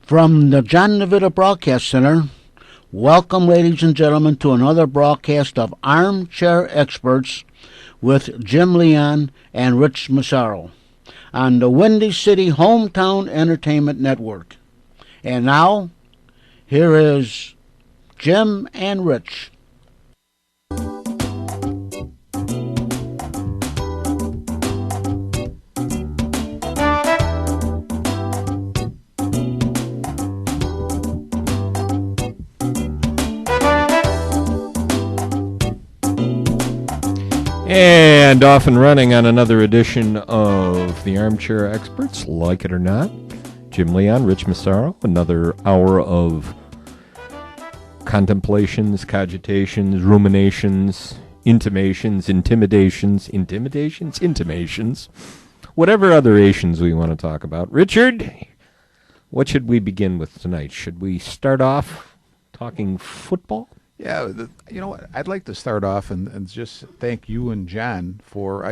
From the John Navita Broadcast Center, welcome, ladies and gentlemen, to another broadcast of Armchair Experts with Jim Leon and Rich Massaro on the Windy City Hometown Entertainment Network. And now, here is Jim and Rich. And off and running on another edition of the Armchair Experts, like it or not. Jim Leon, Rich Massaro, another hour of contemplations, cogitations, ruminations, intimations, whatever other Asians we want to talk about. Richard, what should we begin with tonight? Should we start off talking football? Yeah, you know what? I'd like to start off and just thank you and John for,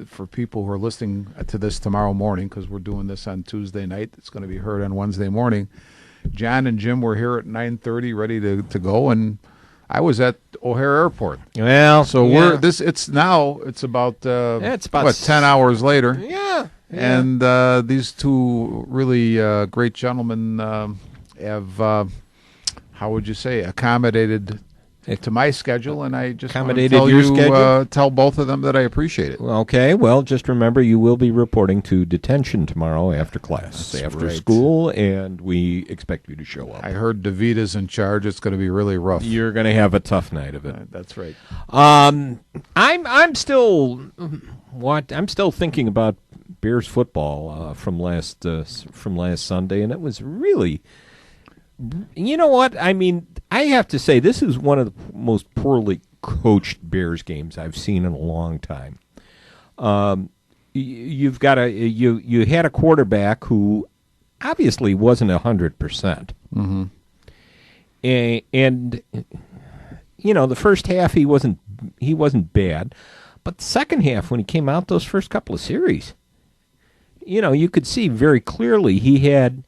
for people who are listening to this tomorrow morning, because we're doing this on Tuesday night. It's going to be heard on Wednesday morning. John and Jim were here at 9:30 ready to go, and I was at O'Hare Airport. Well, so yeah. It's about 10 hours later. Yeah. And these two really great gentlemen have, how would you say, accommodated to my schedule, and I just accommodated your schedule. Tell both of them that I appreciate it. Okay, well, just remember you will be reporting to detention tomorrow after class, after school, and we expect you to show up. I heard DeVita's in charge. It's going to be really rough. You're going to have a tough night of it. That's right. I'm still thinking about Bears football from last Sunday, and it was really. You know what? I mean, I have to say this is one of the most poorly coached Bears games I've seen in a long time. You had a quarterback who obviously wasn't 100%. Mm-hmm. And the first half he wasn't bad, but the second half when he came out those first couple of series, you could see very clearly he had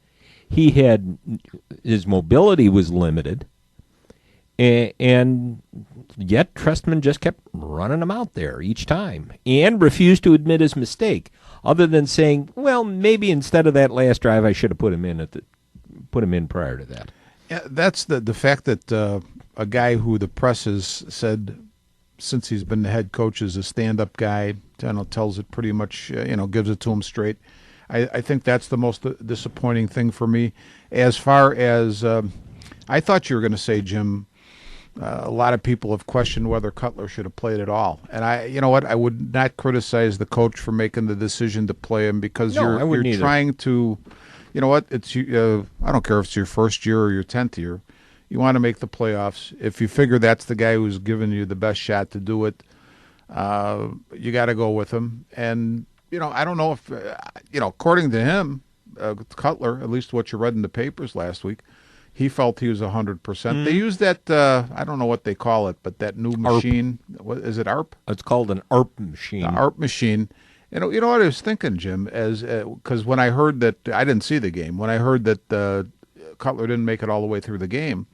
his mobility was limited, and yet Trestman just kept running him out there each time and refused to admit his mistake, other than saying, "Well, maybe instead of that last drive, I should have put him in prior to that." Yeah, that's the fact that a guy who the press has said since he's been the head coach is a stand-up guy, tells it pretty much, gives it to him straight. I think that's the most disappointing thing for me. As far as I thought you were going to say, Jim, a lot of people have questioned whether Cutler should have played at all. And I would not criticize the coach for making the decision to play him, because you're trying to, it's I don't care if it's your first year or your 10th year. You want to make the playoffs. If you figure that's the guy who's giving you the best shot to do it, you got to go with him. And I don't know if, according to him, Cutler, at least what you read in the papers last week, he felt he was 100%. They use that, I don't know what they call it, but that new machine. What is it, ARP? It's called an ARP machine. The ARP machine. You know what I was thinking, Jim, because when I heard that, I didn't see the game. When I heard that Cutler didn't make it all the way through the game,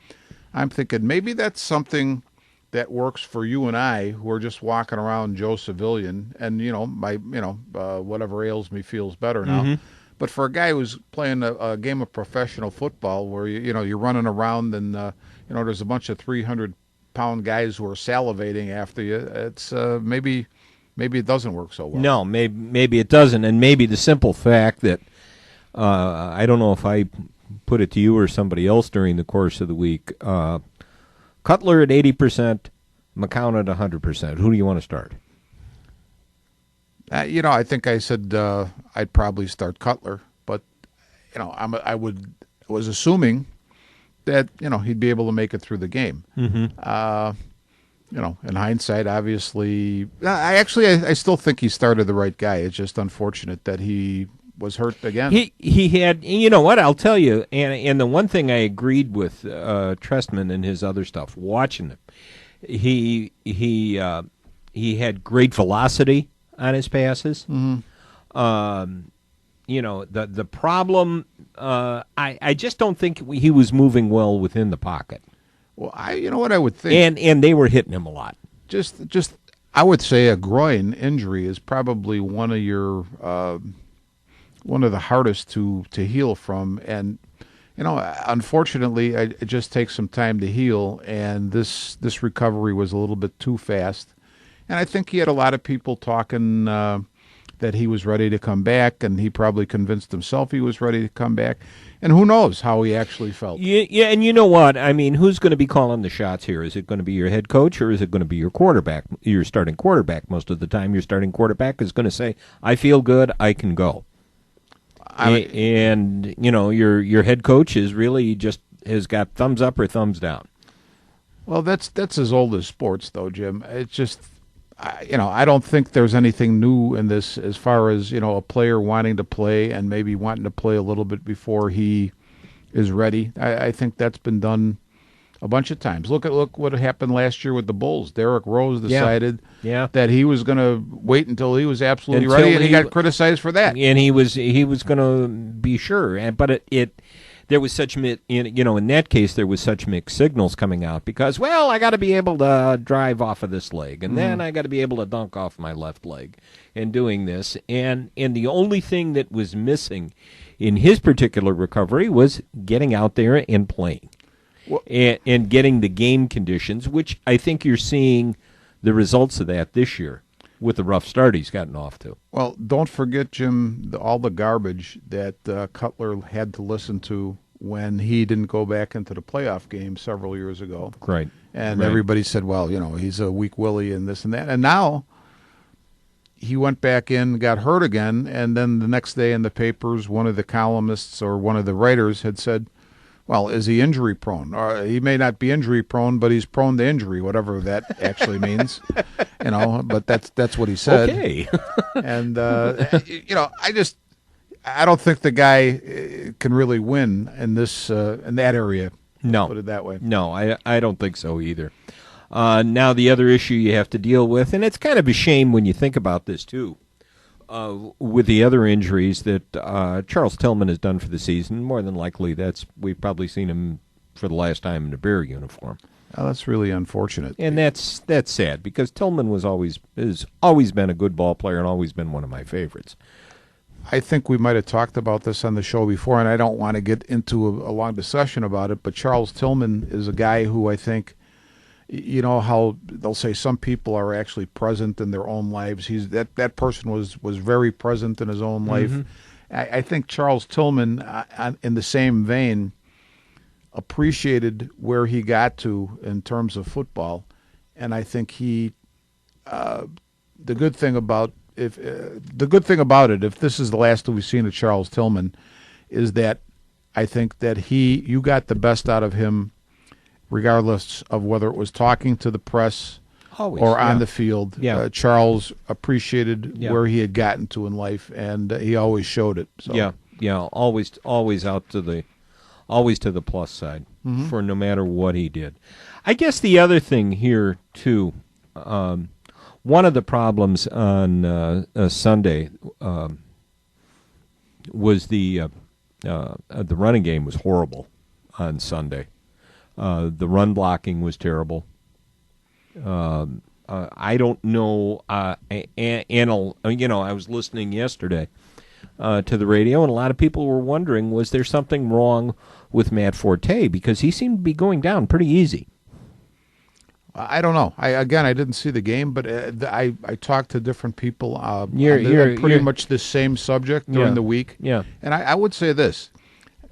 I'm thinking maybe that's something that works for you and I, who are just walking around Joe Civilian, and whatever ails me feels better now. Mm-hmm. But for a guy who's playing a game of professional football, where you're running around and there's a bunch of 300-pound guys who are salivating after you, it's maybe it doesn't work so well. No, maybe it doesn't, and maybe the simple fact that I don't know if I put it to you or somebody else during the course of the week. Cutler at 80%, McCown at 100%. Who do you want to start? I think I said I'd probably start Cutler, but I was assuming that he'd be able to make it through the game. Mm-hmm. In hindsight, obviously, I still think he started the right guy. It's just unfortunate that he was hurt again. He had, what, I'll tell you, and the one thing I agreed with Trestman and his other stuff, watching him, he had great velocity on his passes. Mm-hmm. The problem I just don't think he was moving well within the pocket. Well, you know what I would think, And they were hitting him a lot. just I would say a groin injury is probably one of the hardest to heal from, and unfortunately, it just takes some time to heal, and this recovery was a little bit too fast, and I think he had a lot of people talking that he was ready to come back, and he probably convinced himself he was ready to come back, and who knows how he actually felt. Yeah, and you know what? I mean, who's going to be calling the shots here? Is it going to be your head coach, or is it going to be your quarterback? Your starting quarterback. Most of the time, your starting quarterback is going to say, "I feel good, I can go." And your head coach is really just has got thumbs up or thumbs down. Well, that's as old as sports, though, Jim. It's just, I don't think there's anything new in this as far as a player wanting to play and maybe wanting to play a little bit before he is ready. I think that's been done a bunch of times. Look what happened last year with the Bulls. Derrick Rose decided that he was going to wait until he was absolutely ready, and he got criticized for that. And he was going to be sure. But there was such in that case there was such mixed signals coming out because I got to be able to drive off of this leg, and then I got to be able to dunk off my left leg, and doing this, and the only thing that was missing in his particular recovery was getting out there and playing. And getting the game conditions, which I think you're seeing the results of that this year with the rough start he's gotten off to. Well, don't forget, Jim, all the garbage that Cutler had to listen to when he didn't go back into the playoff game several years ago. Right. And everybody said, well, he's a weak willie and this and that. And now he went back in, got hurt again, and then the next day in the papers, one of the columnists or one of the writers had said, well, is he injury prone? Or he may not be injury prone, but he's prone to injury, whatever that actually means. But that's what he said. Okay. And I don't think the guy can really win in that area. No, put it that way. No, I don't think so either. Now the other issue you have to deal with, and it's kind of a shame when you think about this too. With the other injuries that Charles Tillman has done for the season, more than likely we've probably seen him for the last time in a Bear uniform. Oh, that's really unfortunate, and that's sad because Tillman has always been a good ball player and always been one of my favorites. I think we might have talked about this on the show before, and I don't want to get into a long discussion about it. But Charles Tillman is a guy who I think. You know how they'll say some people are actually present in their own lives. That person was very present in his own life. Mm-hmm. I think Charles Tillman, in the same vein, appreciated where he got to in terms of football, and I think the good thing about it, if this is the last that we've seen of Charles Tillman, is that I think that you got the best out of him. Regardless of whether it was talking to the press or on the field, Charles appreciated where he had gotten to in life, and he always showed it. So. Yeah, always out to the plus side for no matter what he did. I guess the other thing here too, one of the problems on Sunday was the running game was horrible on Sunday. The run blocking was terrible. I don't know. I was listening yesterday to the radio, and a lot of people were wondering, was there something wrong with Matt Forte? Because he seemed to be going down pretty easy. I don't know. I didn't see the game, but I talked to different people. You're pretty much the same subject during the week. Yeah. And I would say this,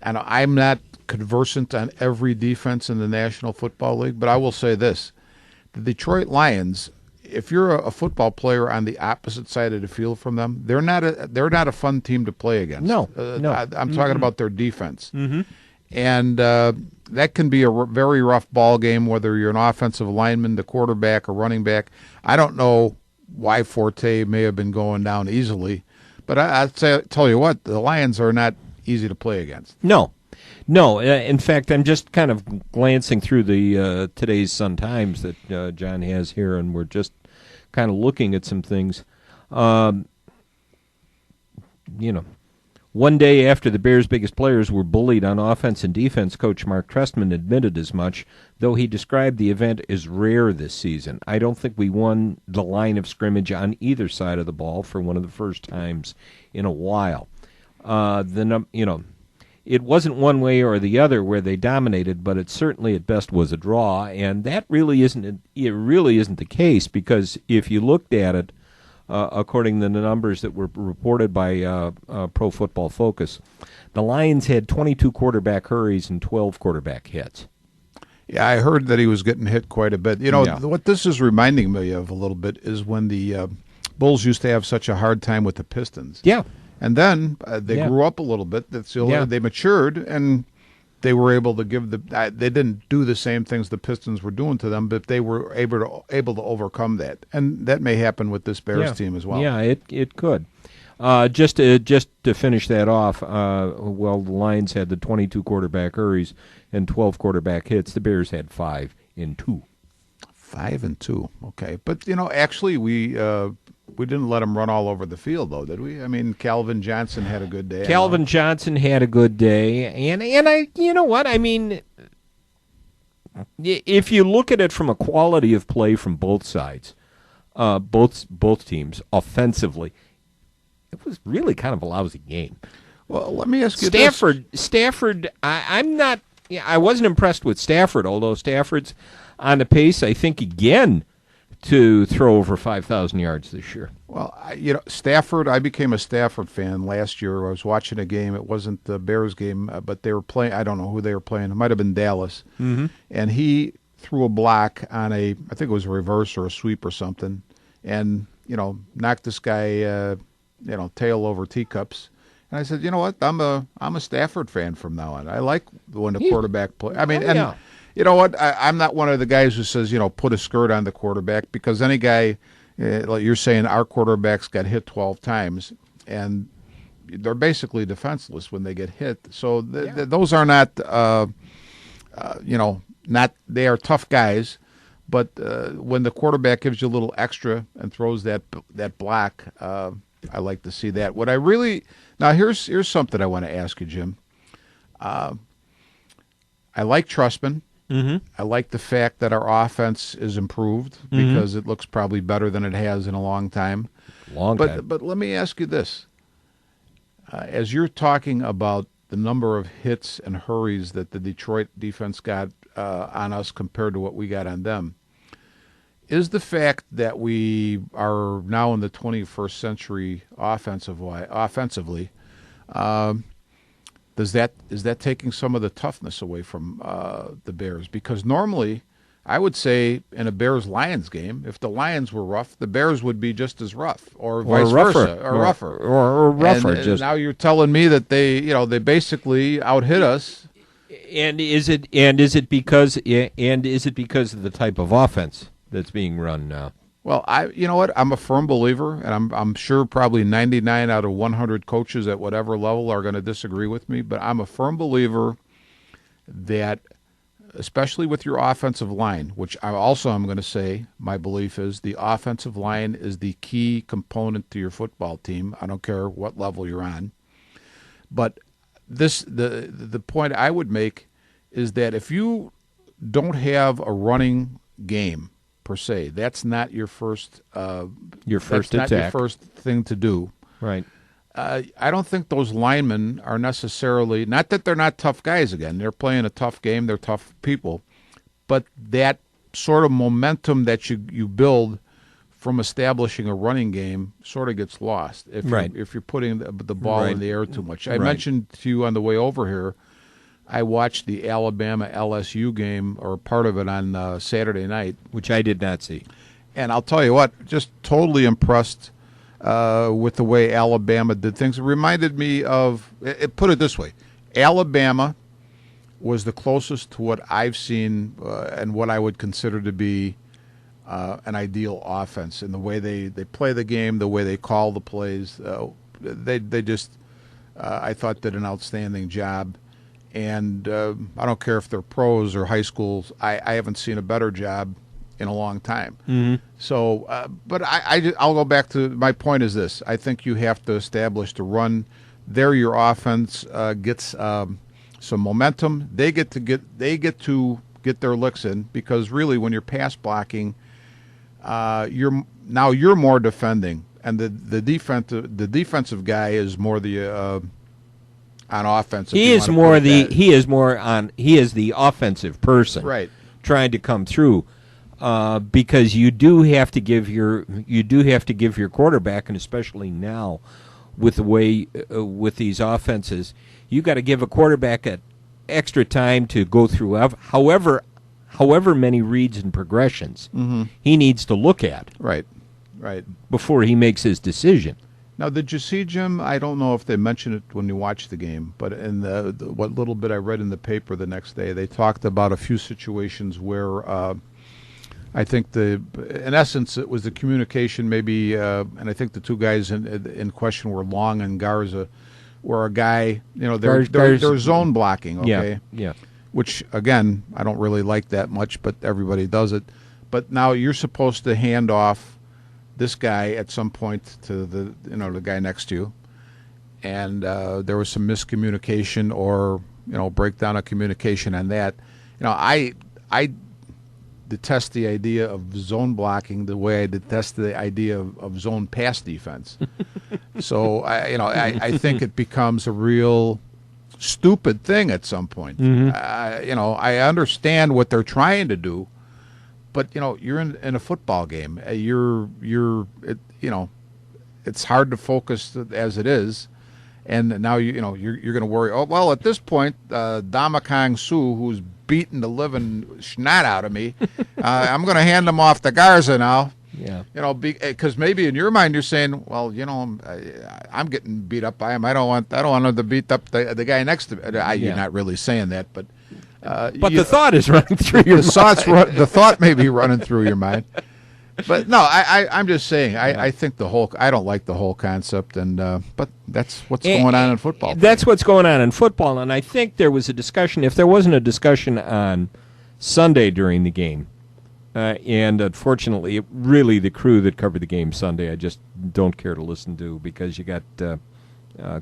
and I'm not conversant on every defense in the National Football League, but I will say this: the Detroit Lions, if you're a football player on the opposite side of the field from them, they're not a fun team to play against. No. I'm talking about their defense, and that can be a very rough ball game, whether you're an offensive lineman, the quarterback, or running back. I don't know why Forte may have been going down easily, but I'd tell you what, the Lions are not easy to play against. No. In fact, I'm just kind of glancing through the today's Sun-Times that John has here, and we're just kind of looking at some things. One day after the Bears' biggest players were bullied on offense and defense, Coach Mark Trestman admitted as much, though he described the event as rare this season. I don't think we won the line of scrimmage on either side of the ball for one of the first times in a while. It wasn't one way or the other where they dominated, but it certainly at best was a draw, and that really isn't the case, because if you looked at it, according to the numbers that were reported by Pro Football Focus, the Lions had 22 quarterback hurries and 12 quarterback hits. Yeah, I heard that he was getting hit quite a bit. What this is reminding me of a little bit is when the Bulls used to have such a hard time with the Pistons. Yeah. And then they grew up a little bit. They matured, and they were able to give they didn't do the same things the Pistons were doing to them, but they were able to overcome that. And that may happen with this Bears team as well. Yeah, it could. Just to finish that off, the Lions had the 22 quarterback hurries and 12 quarterback hits. The Bears had 5 and 2. 5 and 2. Okay, but actually we didn't let him run all over the field, though, did we? I mean, Calvin Johnson had a good day. Calvin Johnson had a good day, and I, you know what? I mean, if you look at it from a quality of play from both sides, both teams offensively, it was really kind of a lousy game. Well, let me ask you Stafford, I'm not. I wasn't impressed with Stafford, although Stafford's on the pace, I think, again, to throw over 5,000 yards this year. Well, Stafford, I became a Stafford fan last year. I was watching a game. It wasn't the Bears game, but they were playing. I don't know who they were playing. It might have been Dallas. Mm-hmm. And he threw a block on I think it was a reverse or a sweep or something, and, knocked this guy, tail over teacups. And I said, you know what? I'm a Stafford fan from now on. I like when the quarterback play. I mean, and you know what? I'm not one of the guys who says, put a skirt on the quarterback, because any guy, like you're saying, our quarterbacks got hit 12 times, and they're basically defenseless when they get hit. So those are not, they are tough guys. But when the quarterback gives you a little extra and throws that block, I like to see that. Now here's something I want to ask you, Jim. I like Trustman. Mm-hmm. I like the fact that our offense is improved, because it looks probably better than it has in a long time. But let me ask you this. As you're talking about the number of hits and hurries that the Detroit defense got on us compared to what we got on them, is the fact that we are now in the 21st century offensively, is that taking some of the toughness away from the Bears? Because normally, I would say in a Bears-Lions game, if the Lions were rough, the Bears would be just as rough, or vice versa, or rougher, or rougher. And now you're telling me that they basically outhit us. And is it because of the type of offense that's being run now? Well, you know what? I'm a firm believer, and I'm sure probably 99 out of 100 coaches at whatever level are going to disagree with me, but I'm a firm believer that, especially with your offensive line, which I'm going to say my belief is the offensive line is the key component to your football team. I don't care what level you're on. But the point I would make is that if you don't have a running game per se, that's not your first attack. Not your first thing to do. Right. I don't think those linemen are necessarily, not that they're not tough guys again. They're playing a tough game. They're tough people. But that sort of momentum that you build from establishing a running game sort of gets lost if you're putting the ball in the air too much. I mentioned to you on the way over here, I watched the Alabama-LSU game, or part of it, on Saturday night. Which I did not see. And I'll tell you what, just totally impressed with the way Alabama did things. It reminded me of, put it this way, Alabama was the closest to what I've seen and what I would consider to be an ideal offense in the way they play the game, the way they call the plays. They just, I thought, did an outstanding job. And I don't care if they're pros or high schools. I haven't seen a better job in a long time. Mm-hmm. So, but I'll go back to my point is this. I think you have to establish the run there your offense gets some momentum. They get to get their licks in, because really when you're pass blocking, you're more defending, and the defensive guy is more the on offense. He is the offensive person, right, trying to come through, because you do have to give your quarterback, and especially now with the way with these offenses, you got to give a quarterback extra time to go through however many reads and progressions he needs to look at, right, before he makes his decision. Now, did you see, Jim? I don't know if they mentioned it when you watched the game, but in what little bit I read in the paper the next day, they talked about a few situations where I think in essence, it was the communication maybe, and I think the two guys in question were Long and Garza, where a guy, they're zone blocking, okay? Yeah. Which, again, I don't really like that much, but everybody does it. But now you're supposed to hand off this guy at some point to the guy next to you, and there was some miscommunication or breakdown of communication on that. I detest the idea of zone blocking the way I detest the idea of zone pass defense. So I think it becomes a real stupid thing at some point. I understand what they're trying to do, but you're in a football game. It's hard to focus as it is, and now you're going to worry. Oh well, at this point, Damakang Su, who's beating the living snot out of me, I'm going to hand him off to Garza now. Yeah. Because maybe in your mind you're saying, well, I'm getting beat up by him. I don't want him to beat up the guy next to me. You're not really saying that, but the thought is running through your mind. The thought may be running through your mind. But no, I'm just saying. I think I don't like the whole concept, and but that's what's going on in football. That's what's going on in football, and I think there was a discussion. If there wasn't a discussion on Sunday during the game, and unfortunately, really the crew that covered the game Sunday, I just don't care to listen to, because you got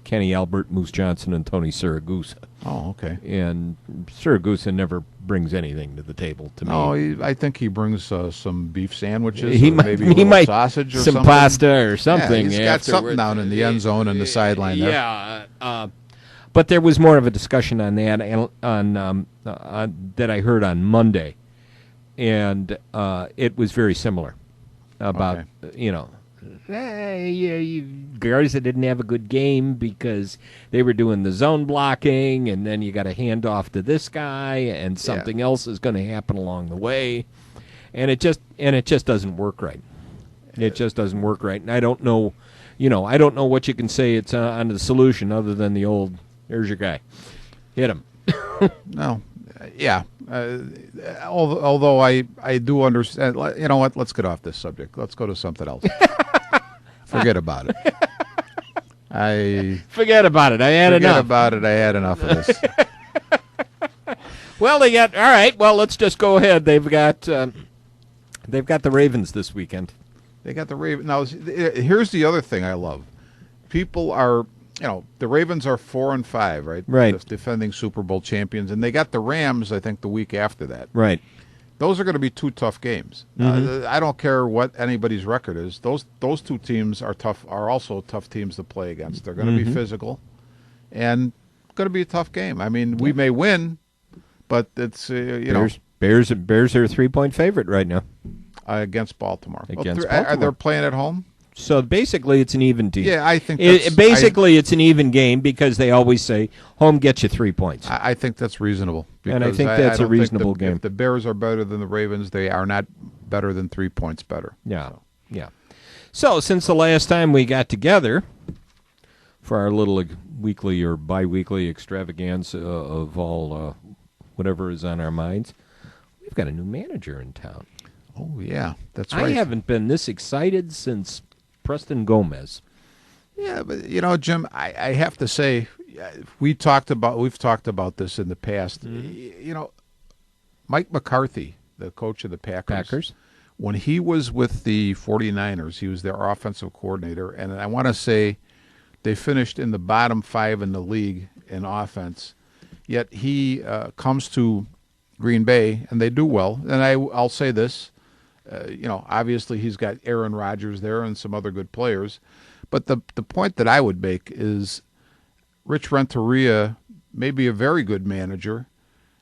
Kenny Albert, Moose Johnson, and Tony Siragusa. Oh, okay. And Siragusa never brings anything to the table to me. Oh, I think he brings some beef sandwiches, he maybe might sausage or some something. Pasta or something. Yeah, he's got something down in the end zone and the sideline there. Yeah, but there was more of a discussion on that that I heard on Monday, and it was very similar about Garza didn't have a good game because they were doing the zone blocking, and then you got to hand off to this guy, and something else is going to happen along the way, and it just doesn't work right. It just doesn't work right, and I don't know, I don't know what you can say it's on the solution other than the old, "There's your guy, hit him." No, yeah. Although I do understand. You know what? Let's get off this subject. Let's go to something else. Forget about it. Forget about it. I had enough. Forget about it. I had enough of this. Well, all right. Well, let's just go ahead. They've got the Ravens this weekend. They got the Ravens. Now, here's the other thing I love. People are, the Ravens are 4-5, right? Right. The defending Super Bowl champions, and they got the Rams, I think, the week after that. Right. Those are going to be two tough games. I don't care what anybody's record is. Those two teams are tough. Are also tough teams to play against. They're going to be physical, and going to be a tough game. I mean, we may win, but it's Bears are a 3-point favorite right now against Baltimore. Baltimore. They're playing at home. So basically, it's an even team. Yeah, I think it's an even game because they always say home gets you 3 points. I think that's reasonable. And I think that's a reasonable game. If the Bears are better than the Ravens, they are not better than 3 points better. Yeah, yeah. So since the last time we got together for our little weekly or bi-weekly extravaganza of all whatever is on our minds, we've got a new manager in town. Oh, yeah, that's right. I haven't been this excited since Preston Gomez. Yeah, but Jim, I have to say, we've talked about this in the past. Mike McCarthy, the coach of the Packers, when he was with the 49ers, he was their offensive coordinator, and I want to say They finished in the bottom 5 in the league in offense. Yet he comes to Green Bay, and they do well. And I'll say this, obviously he's got Aaron Rodgers there and some other good players. But the point that I would make is Rich Renteria may be a very good manager,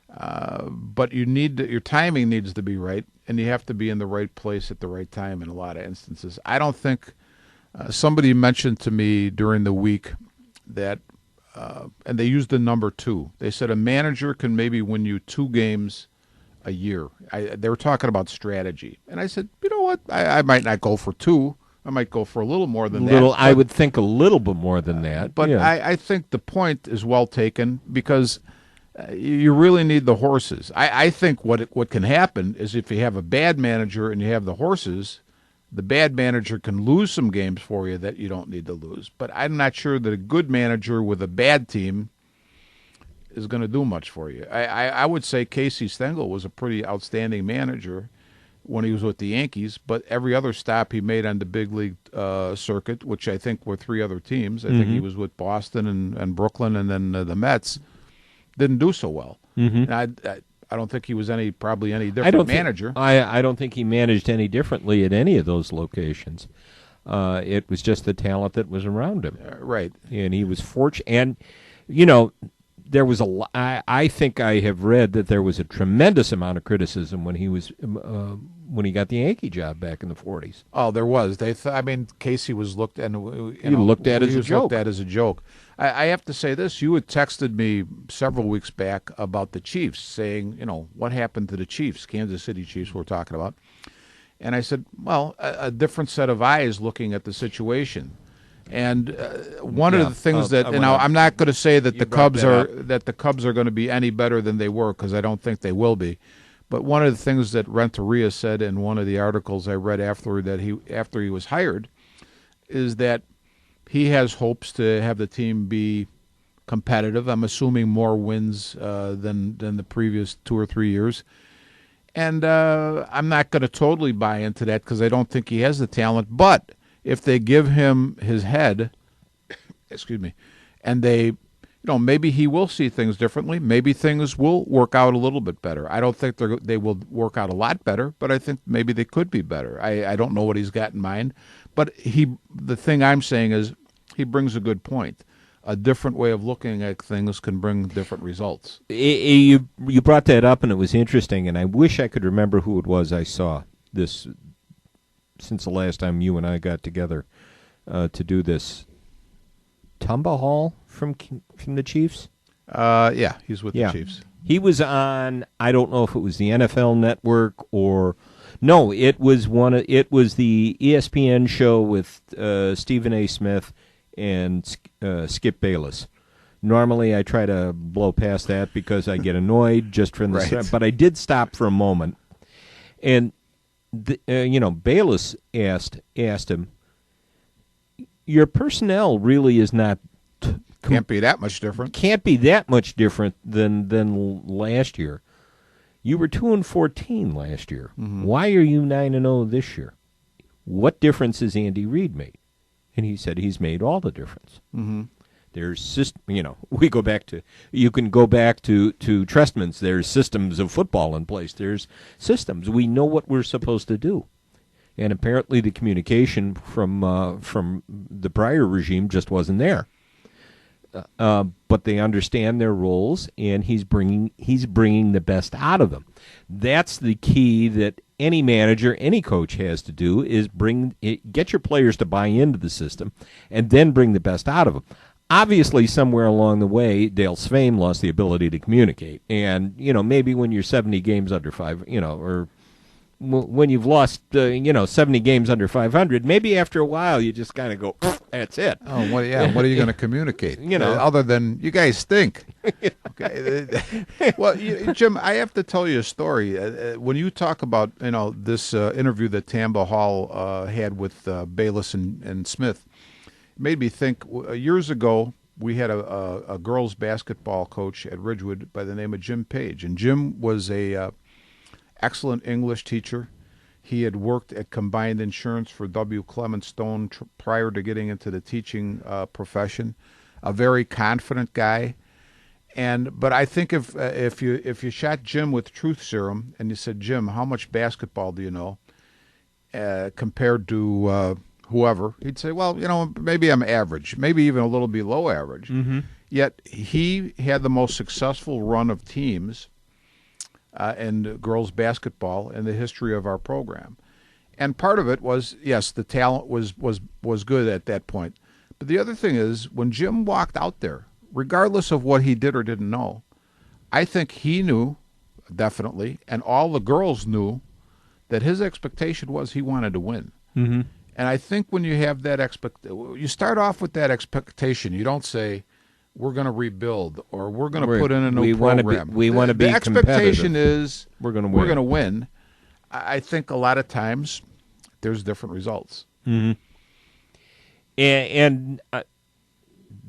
but your timing needs to be right, and you have to be in the right place at the right time in a lot of instances. I don't think somebody mentioned to me during the week that, and they used the number 2. They said a manager can maybe win you 2 games a year. They were talking about strategy, and I said, you know what? I might not go for 2. I might go for a little more than that. I would think a little bit more than that. But yeah. I think the point is well taken because you really need the horses. I think what can happen is if you have a bad manager and you have the horses, the bad manager can lose some games for you that you don't need to lose. But I'm not sure that a good manager with a bad team is going to do much for you. I would say Casey Stengel was a pretty outstanding manager when he was with the Yankees, but every other stop he made on the big league circuit, which I think were 3 other teams, I think he was with Boston and Brooklyn and then the Mets, didn't do so well. And I don't think he was probably any different manager. I don't think he managed any differently at any of those locations. It was just the talent that was around him. Right. And he was fortunate. And, there was I think I have read that there was a tremendous amount of criticism when he got the Yankee job back in the 40s. Oh, there was. Casey was looked at as a joke. I have to say this. You had texted me several weeks back about the Chiefs, saying, what happened to the Chiefs, Kansas City Chiefs we're talking about. And I said, well, a different set of eyes looking at the situation. And one of the things I'm not going to say that the Cubs are going to be any better than they were, because I don't think they will be. But one of the things that Renteria said in one of the articles I read after he was hired is that he has hopes to have the team be competitive. I'm assuming more wins than the previous 2 or 3 years. And I'm not going to totally buy into that because I don't think he has the talent. But if they give him his head, and they, maybe he will see things differently. Maybe things will work out a little bit better. I don't think they will work out a lot better, but I think maybe they could be better. I don't know what he's got in mind, but the thing I'm saying is he brings a good point. A different way of looking at things can bring different results. You brought that up, and it was interesting, and I wish I could remember who it was I saw this since the last time you and I got together to do this. Tumba Hall from the Chiefs? Yeah, he's with the Chiefs. He was on, I don't know if it was the NFL Network or no, it was the ESPN show with Stephen A. Smith and Skip Bayless. Normally I try to blow past that because I get annoyed just from the right. But I did stop for a moment. And Bayless asked him, your personnel really is not can't be that much different. Can't be that much different than last year. You were 2-14 last year. Mm-hmm. Why are you 9-0 this year? What difference has Andy Reid made? And he said he's made all the difference. Mm-hmm. There's we go back to, you can go back to Trestman's. There's systems of football in place. There's systems. We know what we're supposed to do. And apparently the communication from the prior regime just wasn't there. But they understand their roles, and he's bringing the best out of them. That's the key that any manager, any coach has to do, is get your players to buy into the system, and then bring the best out of them. Obviously, somewhere along the way, Dale Svein lost the ability to communicate, and maybe when you're 70 games under 5, or when you've lost 70 games under 500, maybe after a while you just kind of go, that's it. Oh, what are you going to communicate? Other than you guys stink. Okay. Well, Jim, I have to tell you a story. When you talk about this interview that Tamba Hall had with Bayless and Smith, it made me think. Years ago, we had a girls basketball coach at Ridgewood by the name of Jim Page, and Jim was a excellent English teacher. He had worked at Combined Insurance for W. Clement Stone prior to getting into the teaching profession. A very confident guy. But I think if you shot Jim with truth serum and you said, Jim, how much basketball do you know compared to whoever, he'd say, well, maybe I'm average, maybe even a little below average. Mm-hmm. Yet he had the most successful run of teams in girls basketball in the history of our program. And part of it was, yes, the talent was good at that point. But the other thing is, when Jim walked out there, regardless of what he did or didn't know, I think he knew, definitely, and all the girls knew, that his expectation was he wanted to win. Mm-hmm. And I think when you have that you start off with that expectation. You don't say, we're going to rebuild or we're going to put in a new program. We want to be the expectation is we're going to win. I think a lot of times there's different results. Mm-hmm. And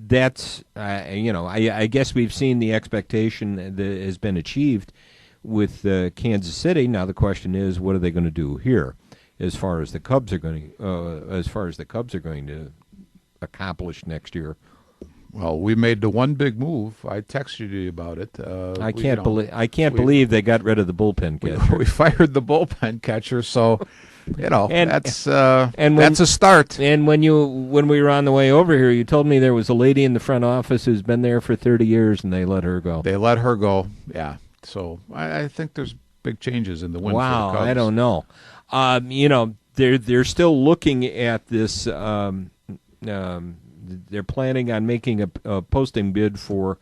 that's, I guess we've seen the expectation that has been achieved with Kansas City. Now the question is, what are they going to do here, as far as the Cubs are going to accomplish next year? Well, we made the one big move. I texted you about it. I can't believe they got rid of the bullpen catcher. We fired the bullpen catcher, so that's a start. And when we were on the way over here, you told me there was a lady in the front office who's been there for 30 years, and they let her go. Yeah. So I think there's big changes in the win for the Cubs. I don't know. They're still looking at this. They're planning on making a posting bid for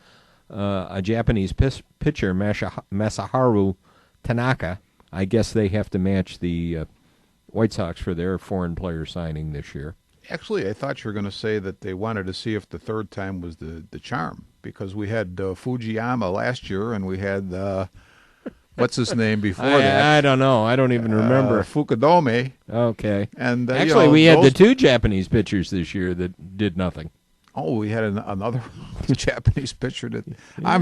a Japanese pitcher, Masaharu Tanaka. I guess they have to match the White Sox for their foreign player signing this year. Actually, I thought you were going to say that they wanted to see if the third time was the charm, because we had Fujiyama last year and we had what's his name before that? I don't know. I don't even remember. Fukudome. Okay. And actually, we had the two Japanese pitchers this year that did nothing. Oh, we had another Japanese pitcher that.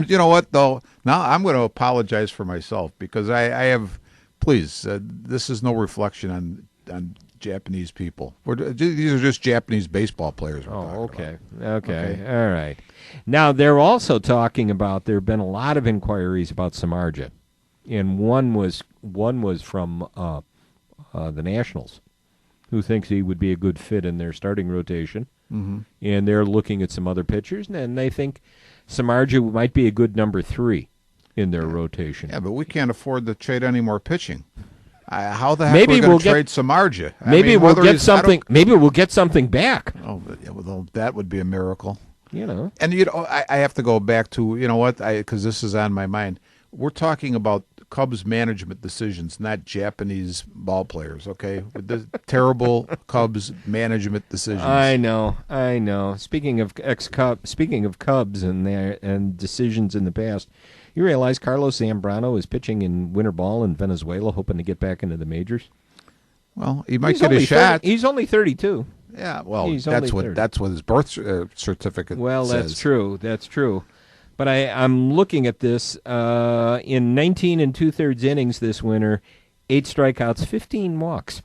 You know what though? Now I'm going to apologize for myself because I have. Please, this is no reflection on Japanese people. These are just Japanese baseball players. Okay. All right. Now they're also talking about. There have been a lot of inquiries about Samardzija, and one was from the Nationals, who thinks he would be a good fit in their starting rotation. Mm-hmm. And they're looking at some other pitchers, and they think Samardzija might be a good number 3 in their rotation. Yeah, but we can't afford to trade any more pitching. How the heck are we going to trade Samardzija? Maybe we'll get something. Maybe we'll get something back. Oh, well, that would be a miracle. And I have to go back to because this is on my mind. We're talking about Cubs management decisions, not Japanese ball players, okay? With the terrible Cubs management decisions. I know. Speaking of Cubs and decisions in the past, you realize Carlos Zambrano is pitching in winter ball in Venezuela, hoping to get back into the majors? Well, he might get a shot. He's only 32. Yeah, well, that's what his birth certificate says. Well, that's true. But I'm looking at this. In 19 2/3 innings this winter, 8 strikeouts, 15 walks.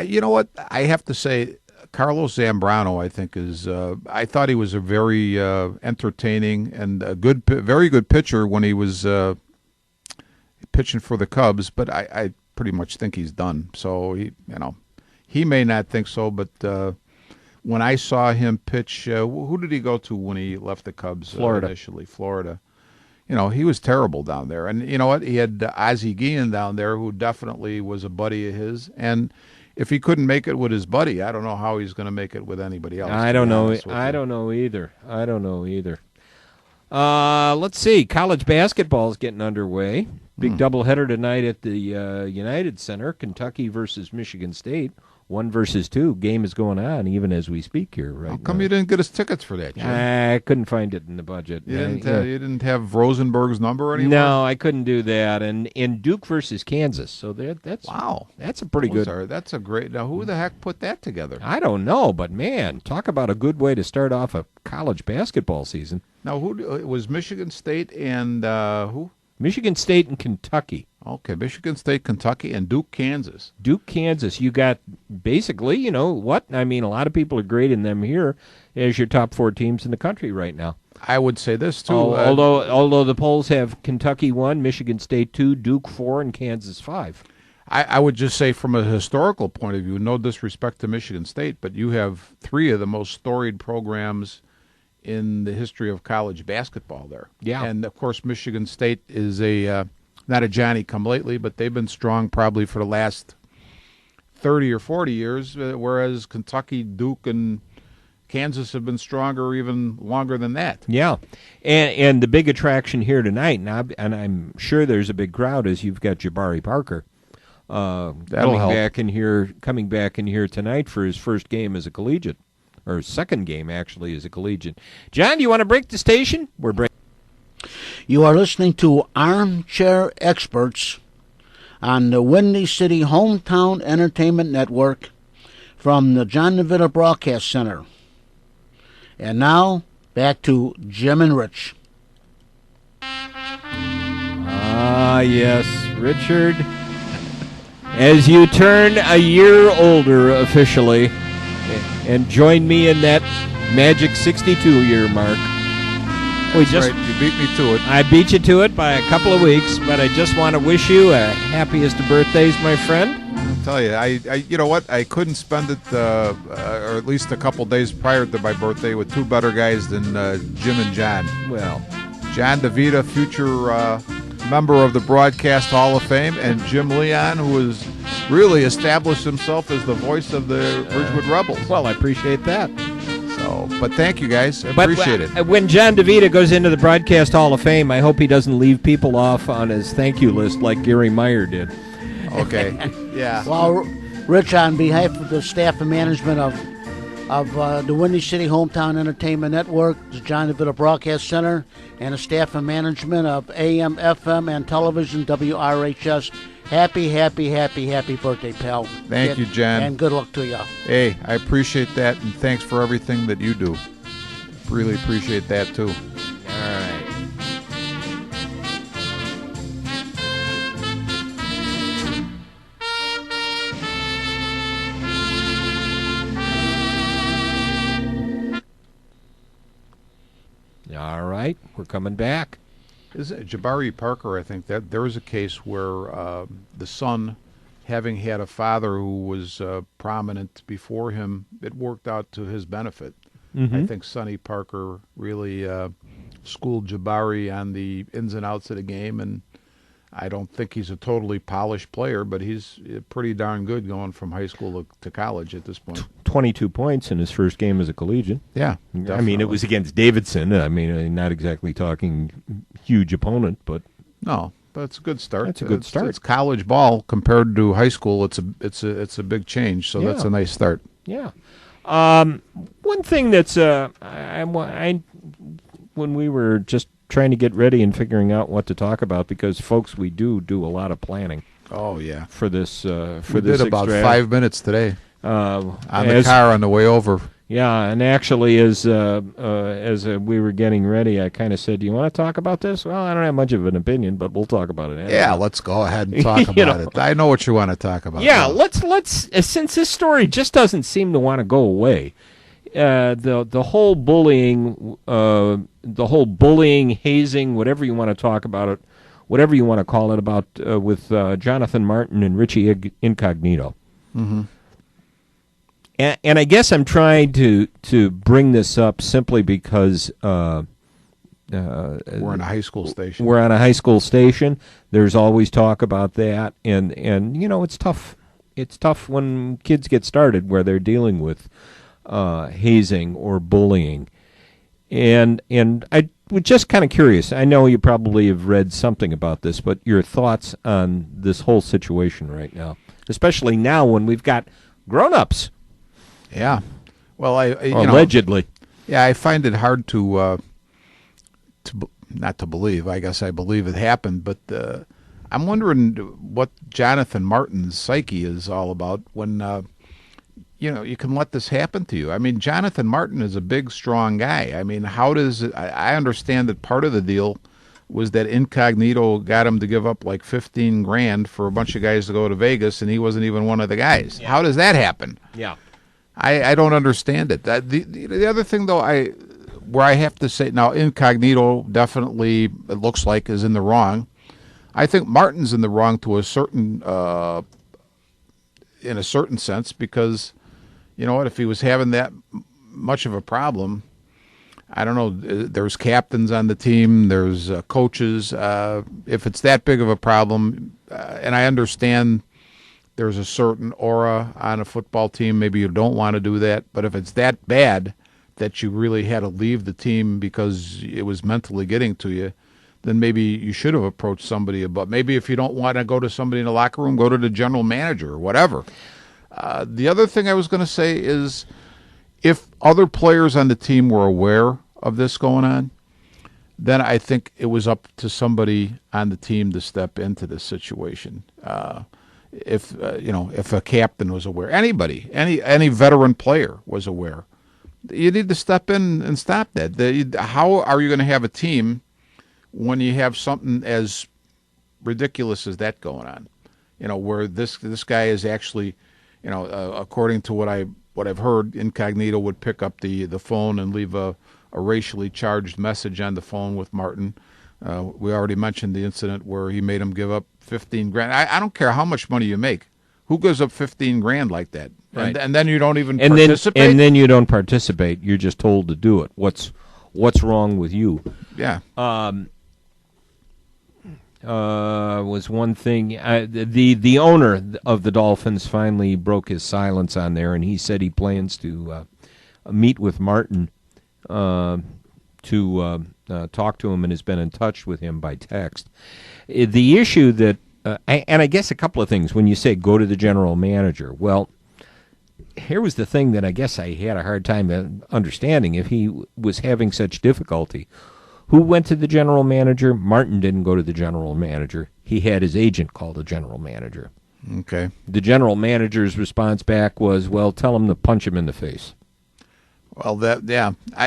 You know what? I have to say, Carlos Zambrano, I think, is. I thought he was a very entertaining and very good pitcher when he was pitching for the Cubs. But I pretty much think he's done. So he may not think so, but. When I saw him pitch, who did he go to when he left the Cubs? Florida. Initially, Florida. He was terrible down there. And you know what? He had Ozzie Guillen down there, who definitely was a buddy of his. And if he couldn't make it with his buddy, I don't know how he's going to make it with anybody else. I don't know either. Let's see. College basketball is getting underway. Big doubleheader tonight at the United Center. Kentucky versus Michigan State. 1 versus 2 game is going on even as we speak here right now. How come you didn't get us tickets for that, Jim? I couldn't find it in the budget. You didn't have Rosenberg's number anymore? No, I couldn't do that. And Duke versus Kansas. So that's wow. That's a pretty good. That's a great. Now, who the heck put that together? I don't know, but man, talk about a good way to start off a college basketball season. Now, who was Michigan State and who? Michigan State and Kentucky. Okay, Michigan State, Kentucky, and Duke, Kansas. Duke, Kansas. You got basically, you know what? I mean, a lot of people are grading them here as your top 4 teams in the country right now. I would say this, too. Although the polls have Kentucky 1, Michigan State 2, Duke 4, and Kansas 5. I would just say from a historical point of view, no disrespect to Michigan State, but you have 3 of the most storied programs in the history of college basketball there. Yeah. And, of course, Michigan State is not a Johnny-come-lately, but they've been strong probably for the last 30 or 40 years, whereas Kentucky, Duke, and Kansas have been stronger even longer than that. Yeah, and the big attraction here tonight, and I'm sure there's a big crowd, is you've got Jabari Parker That'll help. coming back in here tonight for his first game as a collegiate, or second game actually as a collegiate. John, do you want to break the station? We're breaking. You are listening to Armchair Experts on the Windy City Hometown Entertainment Network from the John DeVita Broadcast Center. And now, back to Jim and Rich. Ah, yes, Richard. As you turn a year older officially, and join me in that magic 62-year mark. Right. You beat me to it. I beat you to it by a couple of weeks, but I just want to wish you a happiest of birthdays, my friend. I'll tell you, I you know what? I couldn't spend it, or at least a couple days prior to my birthday, with 2 better guys than Jim and John. Well, John DeVita, future member of the Broadcast Hall of Fame, and Jim Leon, who has really established himself as the voice of the Ridgewood Rebels. well, I appreciate that. So, but thank you guys. I appreciate it. When John DeVita goes into the Broadcast Hall of Fame, I hope he doesn't leave people off on his thank you list like Gary Meyer did. Okay. Yeah. Well, Rich, on behalf of the staff and management of the Windy City Hometown Entertainment Network, the John DeVita Broadcast Center, and the staff and management of AM, FM, and television WRHS, happy birthday, pal. Thank you, John. And good luck to you. Hey, I appreciate that, and thanks for everything that you do. Really appreciate that, too. All right. All right, we're coming back. Is it Jabari Parker? I think that there was a case where the son, having had a father who was prominent before him, it worked out to his benefit. Mm-hmm. I think Sonny Parker really schooled Jabari on the ins and outs of the game, and I don't think he's a totally polished player, but he's pretty darn good going from high school to college at this point. 22 points in his first game as a collegiate. Yeah, I mean, definitely. it was against Davidson. I mean, not exactly talking huge opponent, but No, but it's a good start. That's a good start. It's college ball compared to high school. It's a big change. So that's Yeah. a nice start. yeah. One thing that's when we were just trying to get ready and figuring out what to talk about, because folks, we do a lot of planning Oh yeah, for this we this did about extra- 5 minutes today on on the car on the way over. Yeah, and actually, as we were getting ready, I kind of said, "Do you want to talk about this?" Well, I don't have much of an opinion, but we'll talk about it. Anyway. Yeah, let's go ahead and talk You about know. it. I know what you want to talk about. Yeah, now. let's since this story just doesn't seem to want to go away. The whole bullying, hazing, whatever you want to talk about it, whatever you want to call it, about with Jonathan Martin and Richie Incognito. Mm-hmm. And I guess I'm trying to bring this up simply because We're in a high school station. we're on a high school station. There's always talk about that, and you know, it's tough. It's tough when kids get started where they're dealing with hazing or bullying, and I was just kind of curious. I know you probably have read something about this, but your thoughts on this whole situation right now, especially now when we've got grown-ups. Yeah. Well, I you know, Allegedly. yeah, I find it hard to not to believe. I guess I believe it happened, but I'm wondering what Jonathan Martin's psyche is all about when you know, you can let this happen to you. I mean, Jonathan Martin is a big, strong guy. I mean, how does it? I understand that part of the deal was that Incognito got him to give up like 15 grand for a bunch of guys to go to Vegas, and he wasn't even one of the guys. Yeah. How does that happen? Yeah. I don't understand it. The other thing, though, where I have to say, now, Incognito definitely, it looks like, is in the wrong. I think Martin's in the wrong to a certain, in a certain sense, because, you know what, if he was having that much of a problem, I don't know, there's captains on the team, there's coaches. If it's that big of a problem, and I understand there's a certain aura on a football team, maybe you don't want to do that, but if it's that bad that you really had to leave the team because it was mentally getting to you, then maybe you should have approached somebody. But maybe if you don't want to go to somebody in the locker room, go to the general manager or whatever. The other thing I was going to say is, if other players on the team were aware of this going on, then I think it was up to somebody on the team to step into this situation. If a captain was aware, anybody, any veteran player was aware, you need to step in and stop that. How are you going to have a team when you have something as ridiculous as that going on? You know, where this guy is actually, you know, according to what I've heard, Incognito would pick up the phone and leave a racially charged message on the phone with Martin. We already mentioned the incident where he made him give up 15 grand. I don't care how much money you make. Who gives up 15 grand like that? Right. And then you don't even participate? And then you don't participate. You're just told to do it. What's wrong with you? Yeah. Was one thing. The owner of the Dolphins finally broke his silence on there, and he said he plans to meet with Martin to talk to him, and has been in touch with him by text. The issue that, and I guess a couple of things, when you say go to the general manager, well, here was the thing that I guess I had a hard time understanding. If he was having such difficulty, who went to the general manager? Martin didn't go to the general manager. He had his agent call the general manager. Okay. The general manager's response back was, well, tell him to punch him in the face. Well,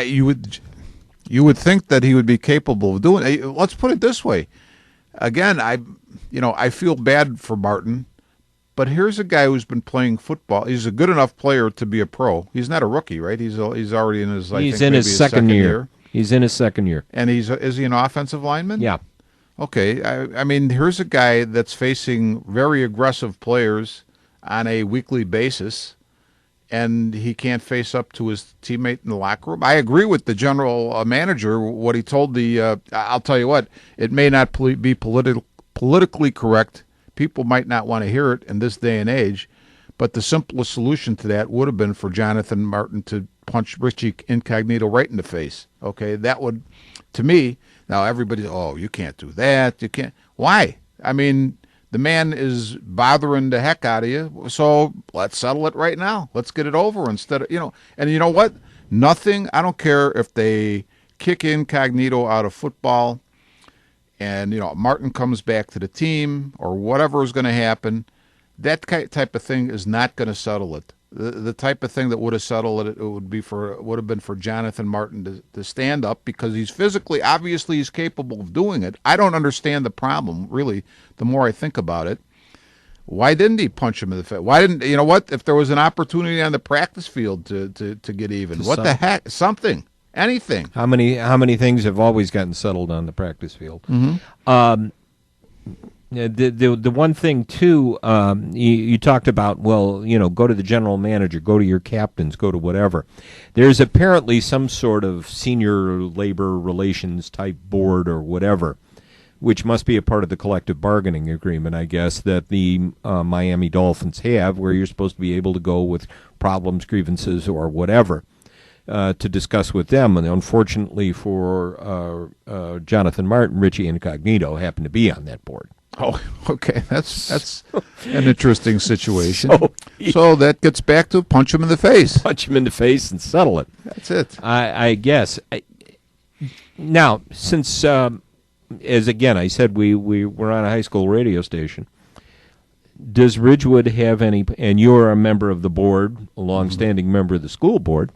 you would think that he would be capable of doing it. Let's put it this way. Again, I feel bad for Martin, but here's a guy who's been playing football. He's a good enough player to be a pro. He's not a rookie, right? He's already in his his second year. He's in his second year. And is he an offensive lineman? Yeah. Okay. I mean, here's a guy that's facing very aggressive players on a weekly basis, and he can't face up to his teammate in the locker room. I agree with the general manager, what he told I'll tell you what, it may not be politically correct. People might not want to hear it in this day and age, but the simplest solution to that would have been for Jonathan Martin to punch Richie Incognito right in the face. Okay, that would, to me, now everybody's, oh, you can't do that. You can't. Why? I mean, the man is bothering the heck out of you, so let's settle it right now. Let's get it over instead of, and you know what? Nothing, I don't care if they kick Incognito out of football and, Martin comes back to the team or whatever is going to happen. That type of thing is not going to settle it. The type of thing that would have settled it would have been for Jonathan Martin to stand up, because obviously he's capable of doing it. I don't understand the problem, really, the more I think about it. Why didn't he punch him in the face? Why didn't, if there was an opportunity on the practice field to get even? What the heck? Something. Anything. How many things have always gotten settled on the practice field? Mm-hmm. The one thing, too, you talked about, well, go to the general manager, go to your captains, go to whatever. There's apparently some sort of senior labor relations type board or whatever, which must be a part of the collective bargaining agreement, I guess, that the Miami Dolphins have, where you're supposed to be able to go with problems, grievances, or whatever to discuss with them. And unfortunately for Jonathan Martin, Richie Incognito happened to be on that board. Oh, okay. That's an interesting situation. So that gets back to punch him in the face. Punch him in the face and settle it. That's it. I guess. Now, since, as again I said, we were on a high school radio station, does Ridgewood have any, and you're a member of the board, a long-standing member of the school board,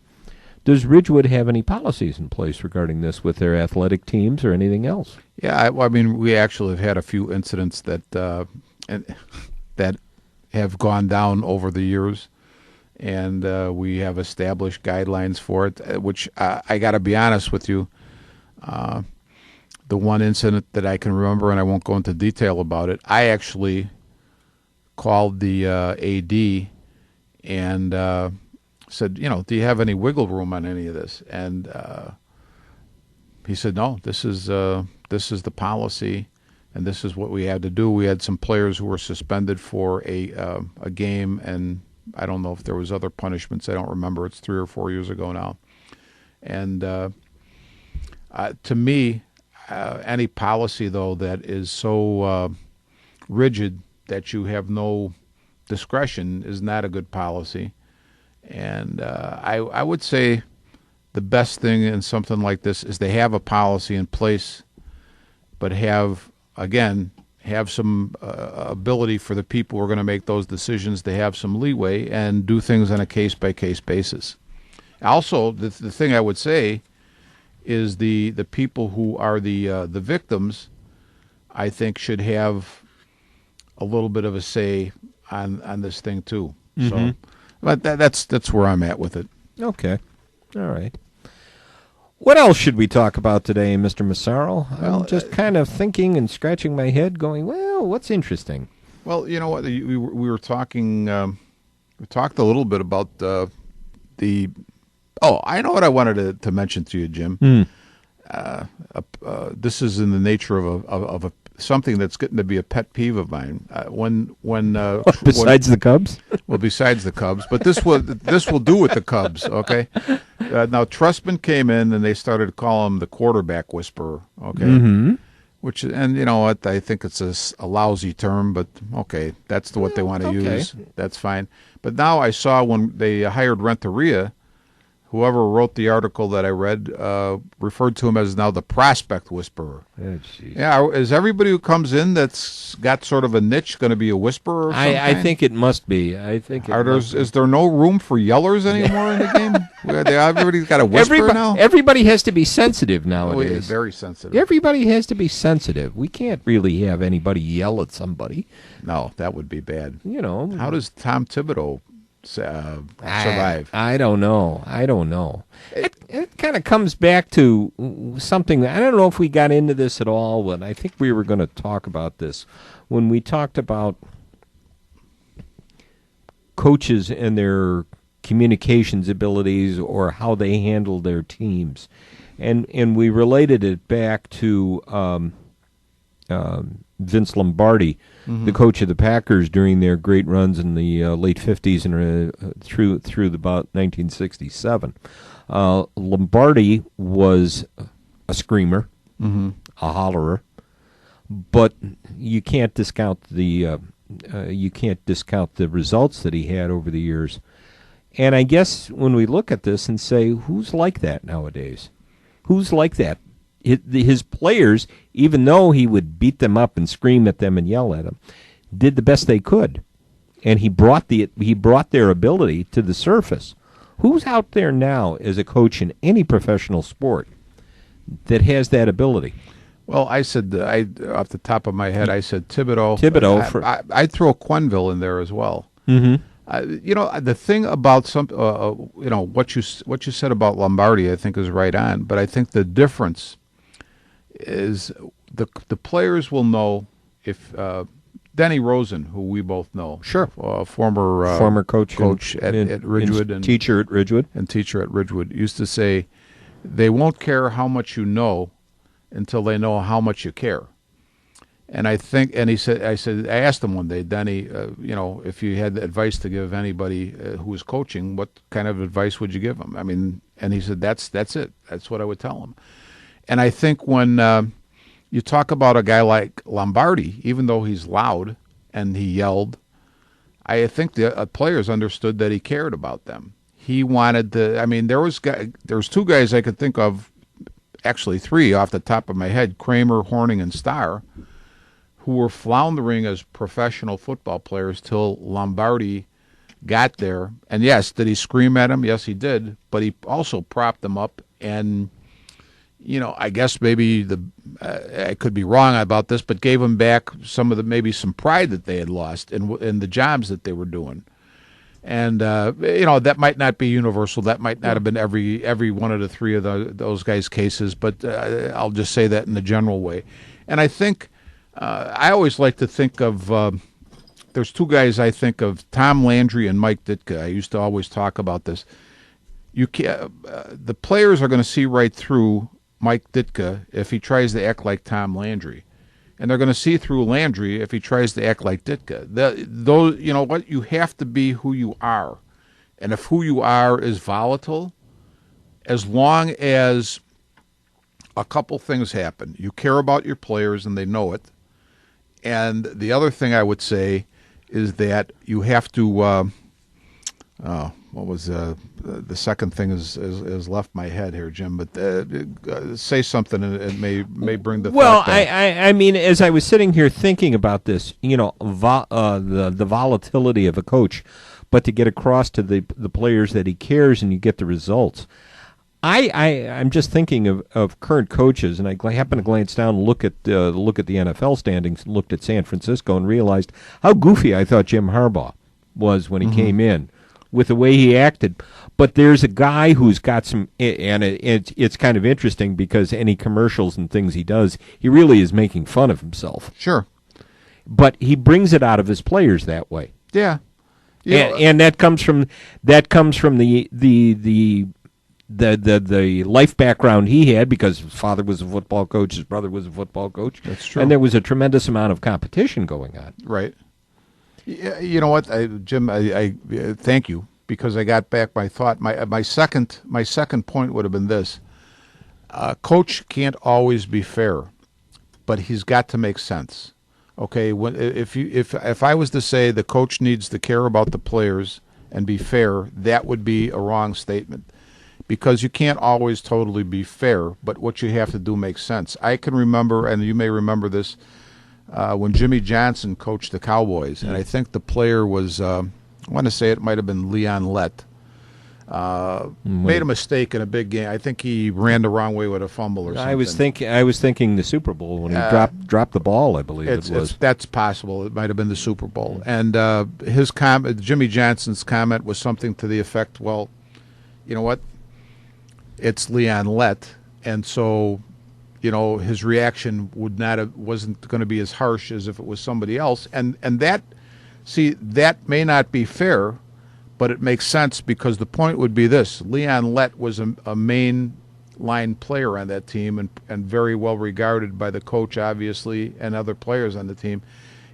Does Ridgewood have any policies in place regarding this with their athletic teams or anything else? Yeah, I mean, we actually have had a few incidents that that have gone down over the years, and we have established guidelines for it. Which I got to be honest with you, the one incident that I can remember, and I won't go into detail about it, I actually called the AD and said, do you have any wiggle room on any of this? And he said, no, this is the policy, and this is what we had to do. We had some players who were suspended for a game, and I don't know if there was other punishments. I don't remember. It's 3 or 4 years ago now. And to me, any policy, though, that is so rigid that you have no discretion is not a good policy. And I would say the best thing in something like this is they have a policy in place, but have some ability for the people who are going to make those decisions to have some leeway and do things on a case-by-case basis. Also, the thing I would say is the people who are the victims, I think, should have a little bit of a say on this thing too. So, but that's where I'm at with it. Okay. All right. What else should we talk about today, Mr. Massaro? I'm just kind of thinking and scratching my head going, well, what's interesting? Well, you know what? We were talking, we talked a little bit about the I know what I wanted to mention to you, Jim. This is in the nature of a something that's getting to be a pet peeve of mine. Besides the Cubs? Well, besides the Cubs, but this will do with the Cubs. Okay. Now Trustman came in and they started to call him the quarterback whisperer. Okay. Which, and you know what? I think it's a lousy term, but okay, that's what they want to use. That's fine. But now I saw when they hired Renteria, whoever wrote the article that I read referred to him as now the prospect whisperer. Yeah, is everybody who comes in that's got sort of a niche going to be a whisperer or something? I think it must be. Is there no room for yellers anymore in the game? Everybody's got a whisper now? Everybody has to be sensitive nowadays. Very sensitive. Everybody has to be sensitive. We can't really have anybody yell at somebody. No, that would be bad. How does Tom Thibodeau survive? I don't know. It kind of comes back to something that I don't know if we got into this at all, but I think we were going to talk about this when we talked about coaches and their communications abilities or how they handle their teams, and we related it back to Vince Lombardi, the coach of the Packers during their great runs in the late 50s and through about 1967. Lombardi was a screamer, a hollerer, but you can't discount the results that he had over the years. And I guess when we look at this and say, who's like that nowadays? Who's like that? His players, even though he would beat them up and scream at them and yell at them, did the best they could, and he brought their ability to the surface. Who's out there now as a coach in any professional sport that has that ability? Well, I said off the top of my head, I said Thibodeau. I'd throw Quenneville in there as well. The thing about what you said about Lombardi, I think is right on. But I think the difference is the players will know if Denny Rosen, who we both know, former coach at Ridgewood and teacher at Ridgewood, used to say, they won't care how much you know until they know how much you care. And I asked him one day, Denny, if you had advice to give anybody who was coaching, what kind of advice would you give them? I mean, and he said, that's it. That's what I would tell them. And I think when you talk about a guy like Lombardi, even though he's loud and he yelled, I think the players understood that he cared about them. He wanted to. I mean, there was two guys I could think of, actually three off the top of my head: Kramer, Horning, and Starr, who were floundering as professional football players till Lombardi got there. And yes, did he scream at him? Yes, he did. But he also propped him up. And, I guess maybe I could be wrong about this, but gave him back maybe some pride that they had lost in the jobs that they were doing. And that might not be universal. That might not have been every one of the three of those guys' cases. But I'll just say that in a general way. And I think I always like to think of there's two guys I think of, Tom Landry and Mike Ditka. I used to always talk about this. The players are going to see right through Mike Ditka if he tries to act like Tom Landry. And they're going to see through Landry if he tries to act like Ditka. You have to be who you are. And if who you are is volatile, as long as a couple things happen, you care about your players and they know it. And the other thing I would say is that you have to, what was the second thing is left my head here, Jim, but say something and it may bring the well, thought back. I mean, as I was sitting here thinking about this, the volatility of a coach, but to get across to the players that he cares and you get the results. I'm just thinking of current coaches, and I happened to glance down and look at the NFL standings, and looked at San Francisco, and realized how goofy I thought Jim Harbaugh was when he came in, with the way he acted. But there's a guy who's got some, and it's kind of interesting because any commercials and things he does, he really is making fun of himself. Sure, but he brings it out of his players that way. Yeah, and that comes from the life background he had, because his father was a football coach, his brother was a football coach. That's true. And there was a tremendous amount of competition going on. Right. You know what, Jim? I thank you, because I got back my thought. My second point would have been this: coach can't always be fair, but he's got to make sense. Okay, if I was to say the coach needs to care about the players and be fair, that would be a wrong statement. Because you can't always totally be fair, but what you have to do makes sense. I can remember, and you may remember this, when Jimmy Johnson coached the Cowboys, and I think the player was, I want to say it might have been Leon Lett, made a mistake in a big game. I think he ran the wrong way with a fumble or something. I was thinking the Super Bowl when he dropped the ball, I believe it was. That's possible. It might have been the Super Bowl. And Jimmy Johnson's comment was something to the effect, well, you know what? It's Leon Lett, and so, his reaction wasn't going to be as harsh as if it was somebody else, and that may not be fair, but it makes sense, because the point would be this: Leon Lett was a main line player on that team, and very well regarded by the coach, obviously, and other players on the team.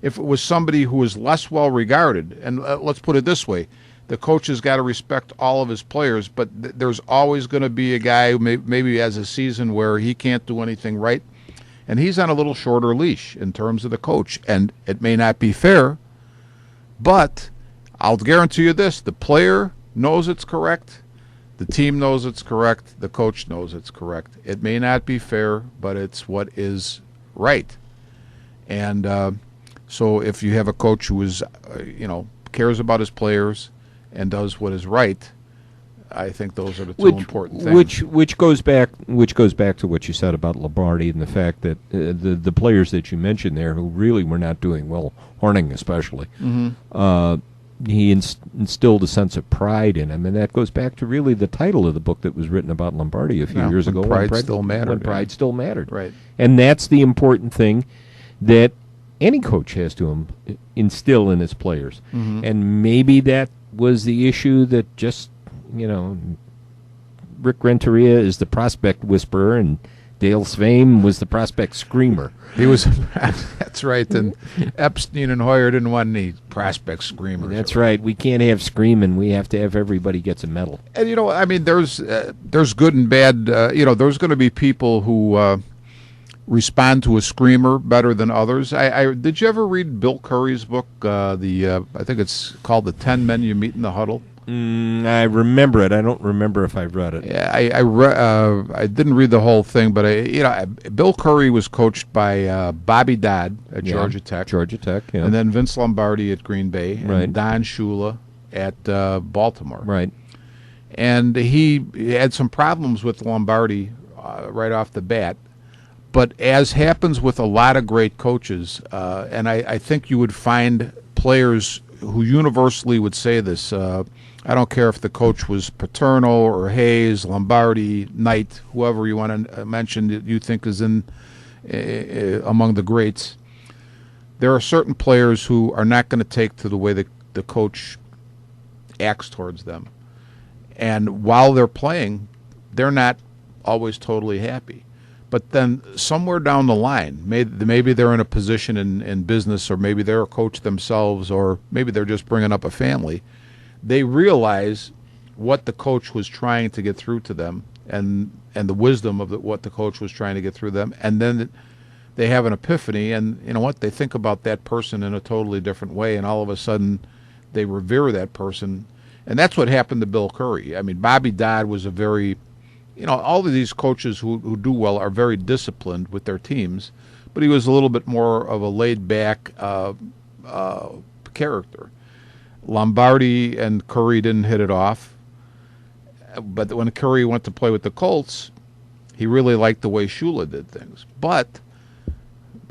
If it was somebody who was less well regarded, and let's put it this way. The coach has got to respect all of his players, but there's always going to be a guy who maybe has a season where he can't do anything right, and he's on a little shorter leash in terms of the coach. And it may not be fair, but I'll guarantee you this: the player knows it's correct, the team knows it's correct, the coach knows it's correct. It may not be fair, but it's what is right. And so if you have a coach who is, cares about his players and does what is right, I think those are the two important things. Which goes back to what you said about Lombardi and the fact that the players that you mentioned there, who really were not doing well, Horning especially, he instilled a sense of pride in him, and that goes back to really the title of the book that was written about Lombardi a few years ago. Pride still mattered. When pride still mattered, right? And that's the important thing that any coach has to instill in his players, and maybe that was the issue that just, Rick Renteria is the prospect whisperer and Dale Svein was the prospect screamer. He was, that's right, and Epstein and Hoyer didn't want any prospect screamers. That's right. We can't have screaming. We have to have everybody gets a medal. And, there's good and bad. There's going to be people who respond to a screamer better than others. Did you ever read Bill Curry's book? I think it's called The 10 Men You Meet in the Huddle. I remember it. I don't remember if I read it. Yeah, I didn't read the whole thing, but Bill Curry was coached by Bobby Dodd at Georgia Tech. Georgia Tech, yeah. And then Vince Lombardi at Green Bay, and right. Don Shula at Baltimore. Right. And he had some problems with Lombardi right off the bat. But as happens with a lot of great coaches, and I think you would find players who universally would say this, I don't care if the coach was Paterno or Hayes, Lombardi, Knight, whoever you want to mention that you think is in among the greats. There are certain players who are not going to take to the way the coach acts towards them. And while they're playing, they're not always totally happy. But then somewhere down the line, maybe they're in a position in business, or maybe they're a coach themselves, or maybe they're just bringing up a family. They realize what the coach was trying to get through to them, and the wisdom of what the coach was trying to get through them, and then they have an epiphany, and you know what? They think about that person in a totally different way, and all of a sudden they revere that person. And that's what happened to Bill Curry. I mean, Bobby Dodd was a very, all of these coaches who do well are very disciplined with their teams, but he was a little bit more of a laid-back character. Lombardi and Curry didn't hit it off, but when Curry went to play with the Colts, he really liked the way Shula did things. But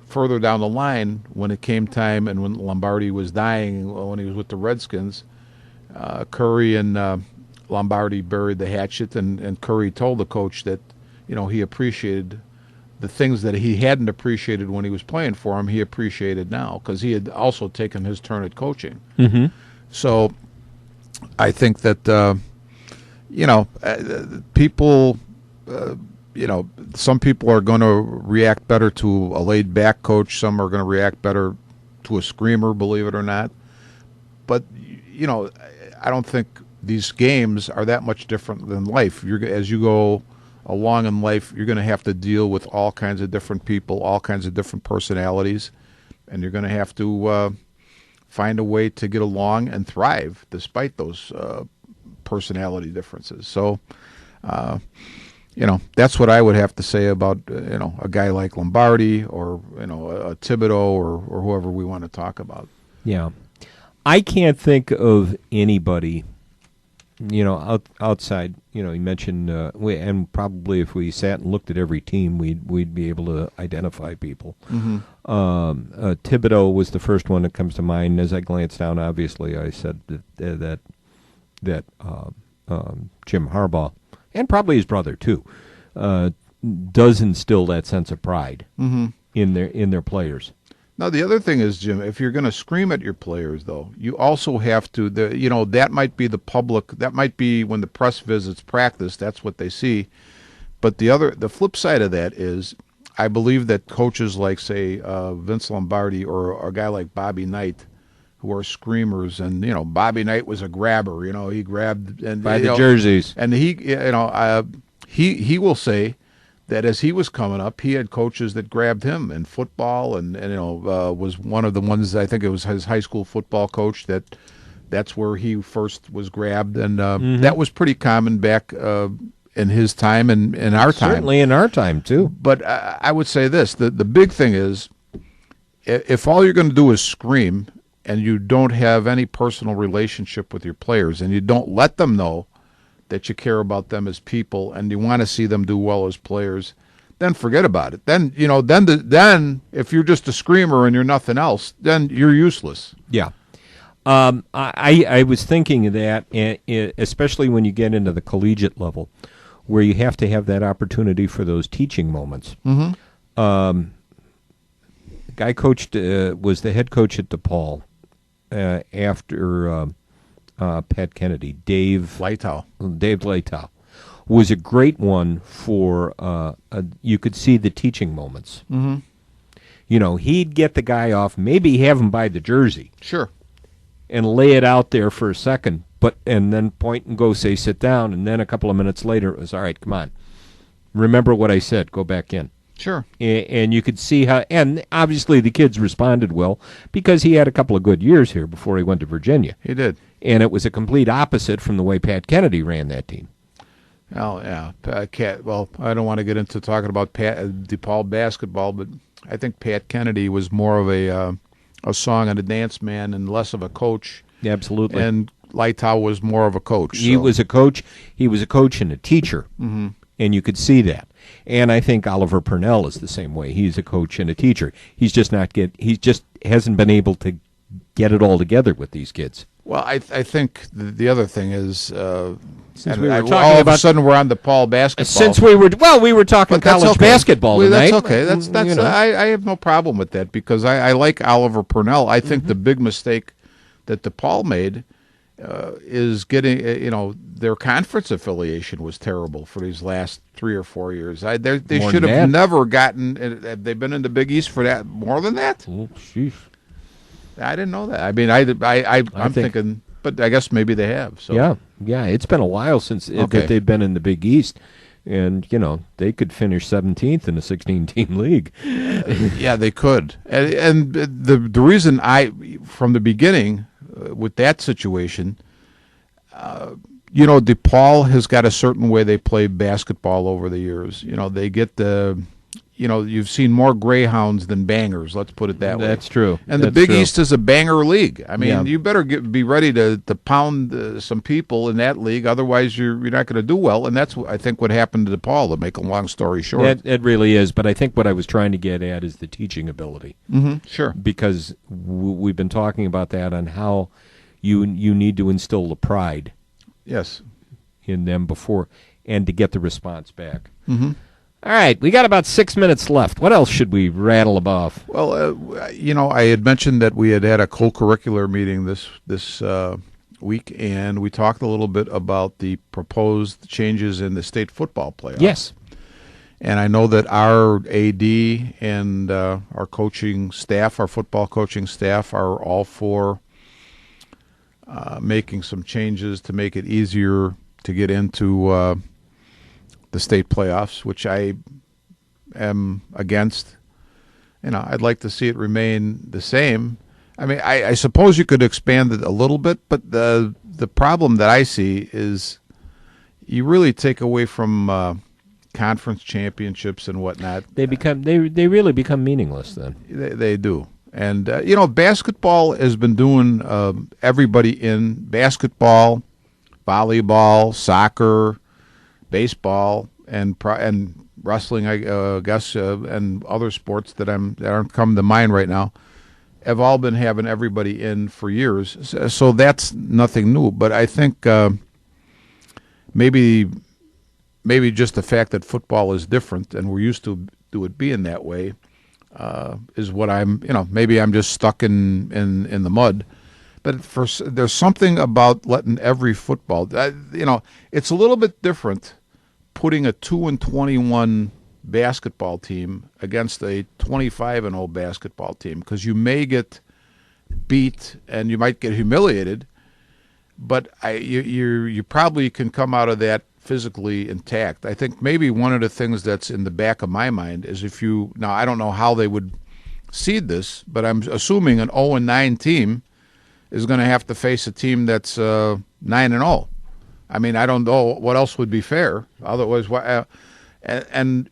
further down the line, when it came time and when Lombardi was dying, when he was with the Redskins, Curry and Lombardi buried the hatchet, and Curry told the coach that, he appreciated the things that he hadn't appreciated when he was playing for him, he appreciated now, because he had also taken his turn at coaching. Mm-hmm. So I think that, people, some people are going to react better to a laid-back coach. Some are going to react better to a screamer, believe it or not. But, I don't think these games are that much different than life. As you go along in life, you're going to have to deal with all kinds of different people, all kinds of different personalities, and you're going to have to find a way to get along and thrive despite those personality differences. So, that's what I would have to say about a guy like Lombardi or a Thibodeau or whoever we want to talk about. Yeah. I can't think of anybody, outside. You mentioned, and probably if we sat and looked at every team, we'd be able to identify people. Mm-hmm. Thibodeau was the first one that comes to mind. As I glanced down, obviously, I said that Jim Harbaugh, and probably his brother too, does instill that sense of pride mm-hmm. in their players. Now, the other thing is, Jim, if you're going to scream at your players, though, you also have to, that might be the public, that might be when the press visits practice, that's what they see. But the flip side of that is, I believe that coaches like, say, Vince Lombardi or a guy like Bobby Knight, who are screamers, and, Bobby Knight was a grabber, he grabbed. And by the jerseys. And he will say that as he was coming up, he had coaches that grabbed him in football, and was one of the ones, I think it was his high school football coach, that's where he first was grabbed, and mm-hmm. that was pretty common back in his time and in our time. Certainly in our time, too. But I would say this, the big thing is, if all you're going to do is scream, and you don't have any personal relationship with your players, and you don't let them know that you care about them as people and you want to see them do well as players, then forget about it. Then then if you're just a screamer and you're nothing else, then you're useless. Yeah. I was thinking of that, especially when you get into the collegiate level, where you have to have that opportunity for those teaching moments. Mm-hmm. The guy was the head coach at DePaul after Pat Kennedy. Dave Leitao was a great one for, you could see the teaching moments. Mm-hmm. He'd get the guy off, maybe have him by the jersey. Sure. And lay it out there for a second, and then point and go say, sit down, and then a couple of minutes later, it was, all right, come on. Remember what I said, go back in. Sure. And you could see how, and obviously the kids responded well, because he had a couple of good years here before he went to Virginia. He did. And it was a complete opposite from the way Pat Kennedy ran that team. Oh, yeah. Well, I don't want to get into talking about DePaul basketball, but I think Pat Kennedy was more of a song and a dance man and less of a coach. Absolutely. And Leitao was more of a coach. He was a coach. He was a coach and a teacher, and you could see that. And I think Oliver Purnell is the same way. He's a coach and a teacher. He just hasn't been able to get it all together with these kids. Well, I think the other thing is, Since we were talking all of a about- sudden we're on the Paul basketball. Since we were talking But that's college okay. basketball Well, tonight. that's okay. That's you know. I have no problem with that because I like Oliver Purnell. I think the big mistake that DePaul made is getting their conference affiliation was terrible for these last 3 or 4 years. They More should than have that. never gotten. Have they been in the Big East for that more than that? Oh, sheesh. I didn't know that. I mean, I'm thinking, but I guess maybe they have. So Yeah, it's been a while since Okay. that they've been in the Big East, and they could finish 17th in a 16-team league. Yeah, they could. And the reason from the beginning, with that situation, DePaul has got a certain way they play basketball over the years. They get you've seen more Greyhounds than bangers. Let's put it that way. That's true. And the That's Big true. East is a banger league. I mean, Yeah. you better be ready to pound some people in that league. Otherwise, you're not going to do well. And that's, I think, what happened to DePaul, to make a long story short. It really is, but I think what I was trying to get at is the teaching ability. Sure. Because we've been talking about that on how you need to instill the pride Yes. in them before and to get the response back. Mm-hmm. All right, we got about 6 minutes left. What else should we rattle above? Well, I had mentioned that we had a co-curricular meeting this week, and we talked a little bit about the proposed changes in the state football playoffs. Yes. And I know that our AD and our coaching staff, our football coaching staff, are all for making some changes to make it easier to get into the state playoffs, which I am against. I'd like to see it remain the same. I mean, I suppose you could expand it a little bit, but the problem that I see is you really take away from conference championships and whatnot. They really become meaningless then. They do. And, basketball has been doing everybody in basketball, volleyball, soccer, baseball, and wrestling, I guess, and other sports that aren't coming to mind right now, have all been having everybody in for years. So that's nothing new. But I think maybe just the fact that football is different and we're used to it being that way is what maybe I'm just stuck in the mud. But there's something about letting every football, it's a little bit different putting a 2-21 basketball team against a 25-0 basketball team, because you may get beat and you might get humiliated, but you probably can come out of that physically intact. I think maybe one of the things that's in the back of my mind is now I don't know how they would seed this, but I'm assuming an 0-9 team is going to have to face a team that's 9-0. I mean, I don't know what else would be fair. Otherwise, and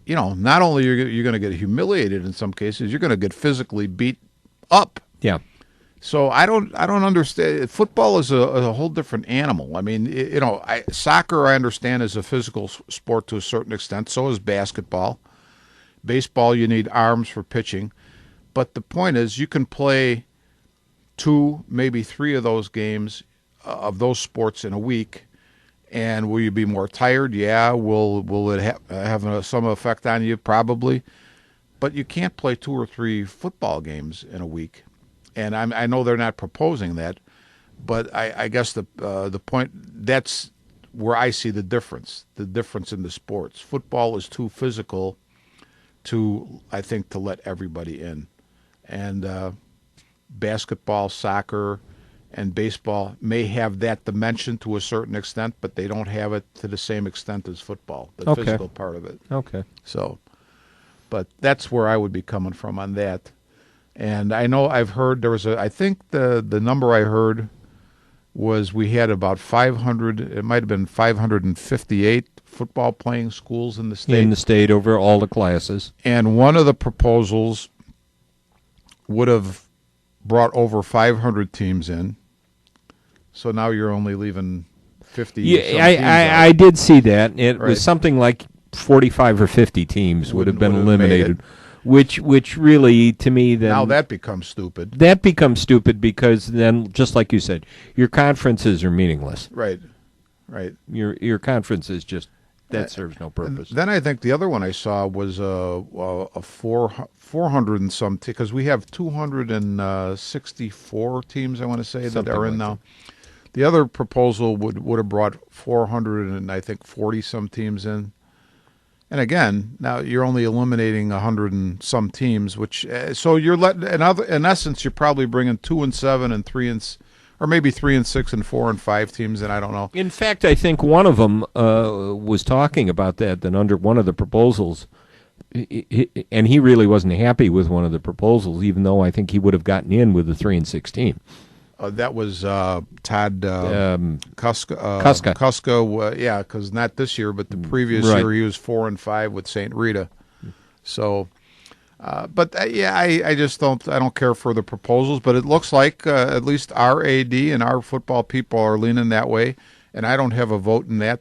not only you're going to get humiliated in some cases, you're going to get physically beat up. Yeah. So I don't understand. Football is a whole different animal. I mean, soccer I understand is a physical sport to a certain extent. So is basketball. Baseball, you need arms for pitching. But the point is, you can play 2, maybe 3 of those games of those sports in a week, and will you be more tired? Yeah. Will it have some effect on you? Probably. But you can't play 2 or 3 football games in a week, and I know they're not proposing that, but I guess the point, that's where I see the difference in the sports. Football is too physical I think to let everybody in, and basketball, soccer, and baseball may have that dimension to a certain extent, but they don't have it to the same extent as football, the physical part of it. Okay. So, but that's where I would be coming from on that. And I know I've heard there was I think the number I heard was we had about 500, it might have been 558 football playing schools in the state. In the state over all the classes. And one of the proposals would have brought over 500 teams in So now you're only leaving 50. Yeah, I did see that. It Right. was something like 45 or 50 teams would have been Wouldn't have made eliminated, which really, to me, then Now that becomes stupid. that becomes stupid because then, just like you said, your conferences are meaningless. Right. Right. Your conference is just that serves no purpose. Then I think the other one I saw was a 400 and some, because we have 264 teams, I want to say, that Something are in like now. The other proposal would have brought 400 and I think 40 some teams in. And again, now you're only eliminating 100 and some teams, which so you're letting in essence you're probably bringing 2 and 7 and 3 and or maybe 3 and 6 and 4 and 5 teams in. I don't know. In fact, I think one of them was talking about that under one of the proposals, and he really wasn't happy with one of the proposals, even though I think he would have gotten in with the 3 and 16. That was Todd Kuska. Kuska. Yeah, because not this year, but the previous Right. year he was 4 and 5 with St. Rita. So, but I just don't care for the proposals. But it looks like at least our AD and our football people are leaning that way, and I don't have a vote in that.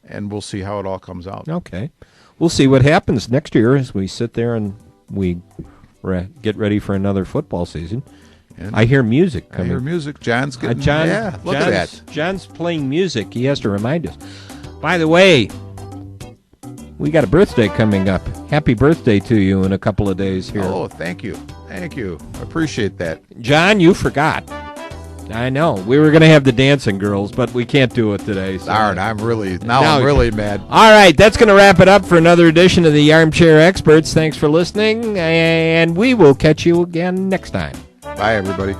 And we'll see how it all comes out. Okay. We'll see what happens next year as we sit there and we get ready for another football season. And I hear music I coming. hear music. John's getting. John, yeah, look at that. John's playing music. He has to remind us. By the way, we got a birthday coming up. Happy birthday to you in a couple of days here. Oh, thank you. Thank you. Appreciate that. John, you forgot. I know. We were going to have the dancing girls, but we can't do it today. So. Darn, I'm really mad. All right, that's going to wrap it up for another edition of the Armchair Experts. Thanks for listening, and we will catch you again next time. Bye, everybody.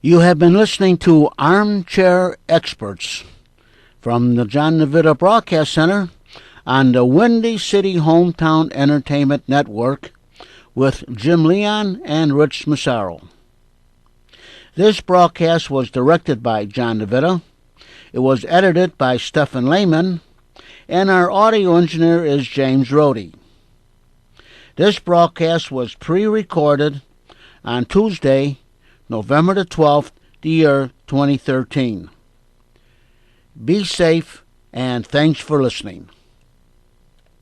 You have been listening to Armchair Experts from the John Navita Broadcast Center on the Windy City Hometown Entertainment Network with Jim Leon and Rich Massaro. This broadcast was directed by John Navita. It was edited by Stephen Lehman, and our audio engineer is James Rohde. This broadcast was pre-recorded on Tuesday, November the 12th, the year 2013. Be safe, and thanks for listening.